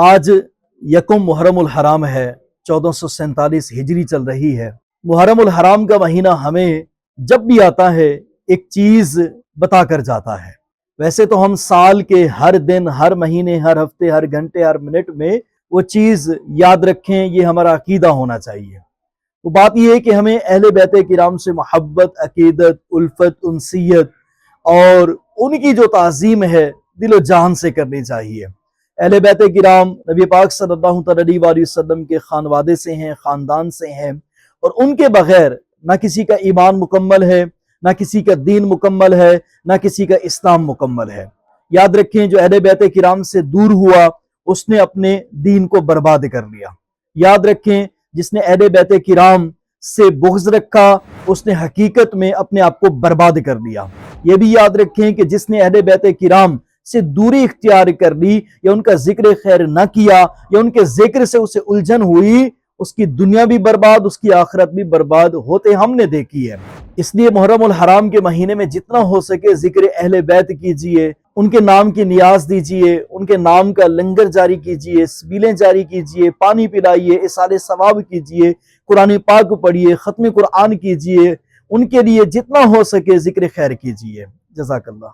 آج یکم محرم الحرام ہے، 1447 ہجری چل رہی ہے۔ محرم الحرام کا مہینہ ہمیں جب بھی آتا ہے ایک چیز بتا کر جاتا ہے۔ ویسے تو ہم سال کے ہر دن، ہر مہینے، ہر ہفتے، ہر گھنٹے، ہر منٹ میں وہ چیز یاد رکھیں، یہ ہمارا عقیدہ ہونا چاہیے۔ وہ بات یہ ہے کہ ہمیں اہل بیت کرام سے محبت، عقیدت، الفت، انسیت اور ان کی جو تعظیم ہے دل و جان سے کرنی چاہیے۔ اہل بیت کرام نبی پاک صلی اللہ علیہ وآلہ وسلم کے خانوادے سے ہیں، خاندان سے ہیں، اور ان کے بغیر نہ کسی کا ایمان مکمل ہے، نہ کسی کا دین مکمل ہے، نہ کسی کا اسلام مکمل ہے۔ یاد رکھیں جو اہل بیت کرام سے دور ہوا اس نے اپنے دین کو برباد کر لیا۔ یاد رکھیں جس نے اہل بیت کرام سے بغض رکھا اس نے حقیقت میں اپنے آپ کو برباد کر لیا۔ یہ بھی یاد رکھیں کہ جس نے اہل بیت کرام سے دوری اختیار کر لی یا ان کا ذکر خیر نہ کیا یا ان کے ذکر سے اسے الجھن ہوئی، اس کی دنیا بھی برباد، اس کی آخرت بھی برباد ہوتے ہم نے دیکھی ہے۔ اس لیے محرم الحرام کے مہینے میں جتنا ہو سکے ذکر اہل بیت کیجئے، ان کے نام کی نیاز دیجئے، ان کے نام کا لنگر جاری کیجئے، سبیلیں جاری کیجئے، پانی پلائیے، اِیصال ثواب کیجئے، قرآن پاک پڑھیے، ختم قرآن کیجئے، ان کے لیے جتنا ہو سکے ذکر خیر کیجئے۔ جزاک اللہ۔